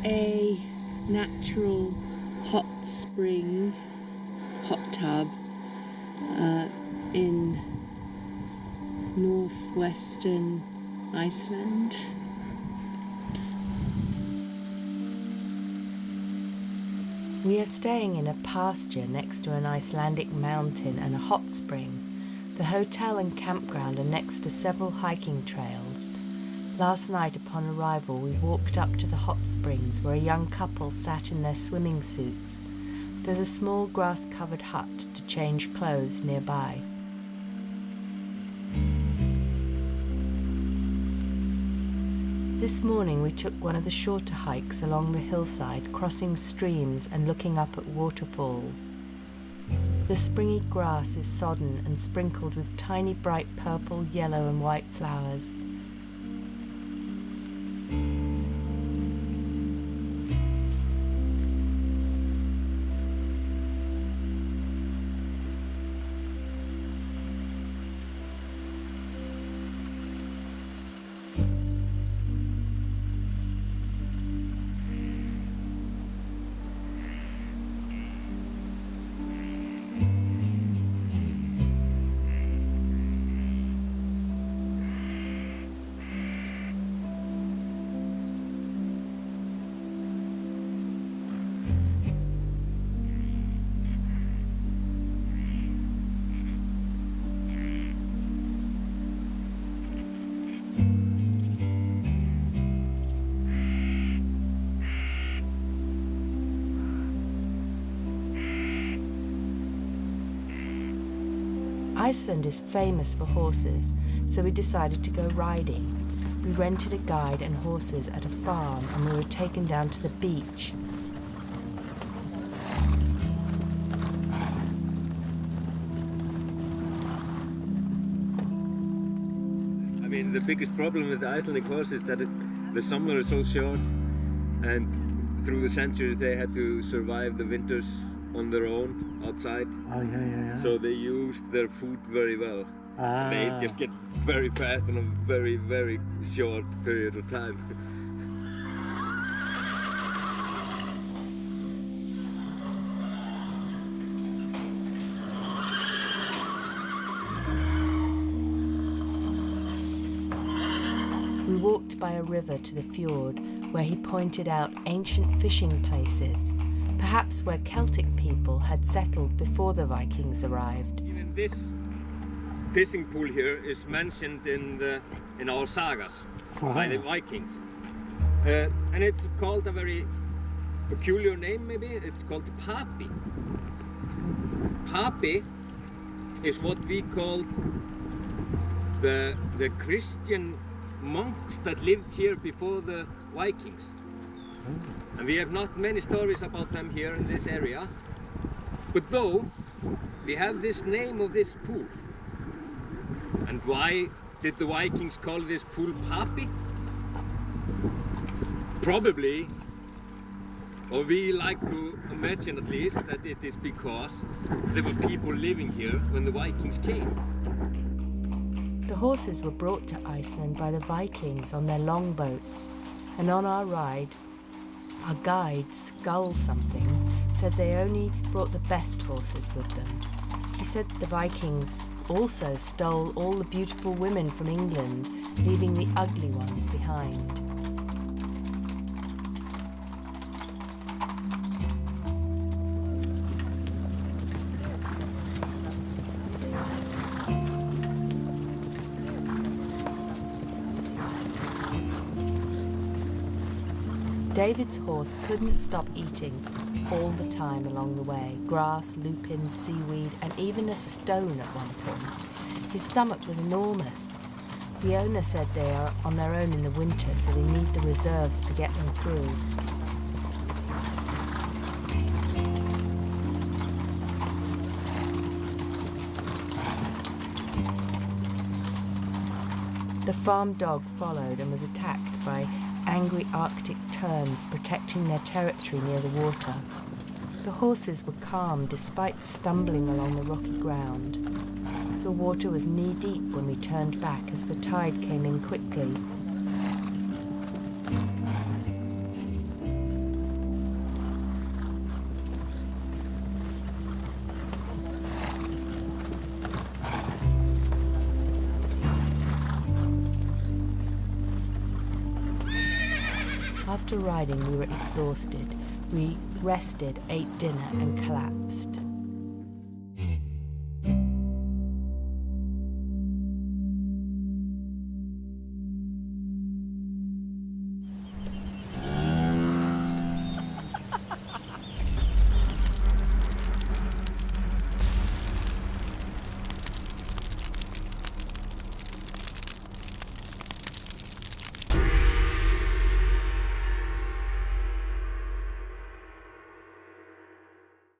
a natural hot spring, hot tub in northwestern Iceland. We are staying in a pasture next to an Icelandic mountain and a hot spring. The hotel and campground are next to several hiking trails. Last night upon arrival we walked up to the hot springs where a young couple sat in their swimming suits. There's a small grass-covered hut to change clothes nearby. This morning we took one of the shorter hikes along the hillside, crossing streams and looking up at waterfalls. The springy grass is sodden and sprinkled with tiny bright purple, yellow and white flowers. Iceland is famous for horses, so we decided to go riding. We rented a guide and horses at a farm and we were taken down to the beach. I mean, the biggest problem with the Icelandic horse is that the summer is so short, and through the centuries they had to survive the winters on their own outside. Oh, yeah. So they used their food very well. They just get very fat in a very, very short period of time. We walked by a river to the fjord where he pointed out ancient fishing places, perhaps where Celtic people had settled before the Vikings arrived. Even this fishing pool here is mentioned in our sagas by the Vikings. And it's called a very peculiar name maybe, it's called Papi. Papi is what we call the Christian monks that lived here before the Vikings. And we have not many stories about them here in this area. But though, we have this name of this pool. And why did the Vikings call this pool Papi? Probably, or we like to imagine at least, that it is because there were people living here when the Vikings came. The horses were brought to Iceland by the Vikings on their longboats, and on our ride, our guide, Skull something, said they only brought the best horses with them. He said the Vikings also stole all the beautiful women from England, leaving the ugly ones behind. David's horse couldn't stop eating all the time along the way, grass, lupins, seaweed, and even a stone at one point. His stomach was enormous. The owner said they are on their own in the winter, so they need the reserves to get them through. The farm dog followed and was attacked by angry Arctic terns protecting their territory near the water. The horses were calm despite stumbling along the rocky ground. The water was knee-deep when we turned back as the tide came in quickly. after riding we were exhausted. We rested, ate dinner and collapsed.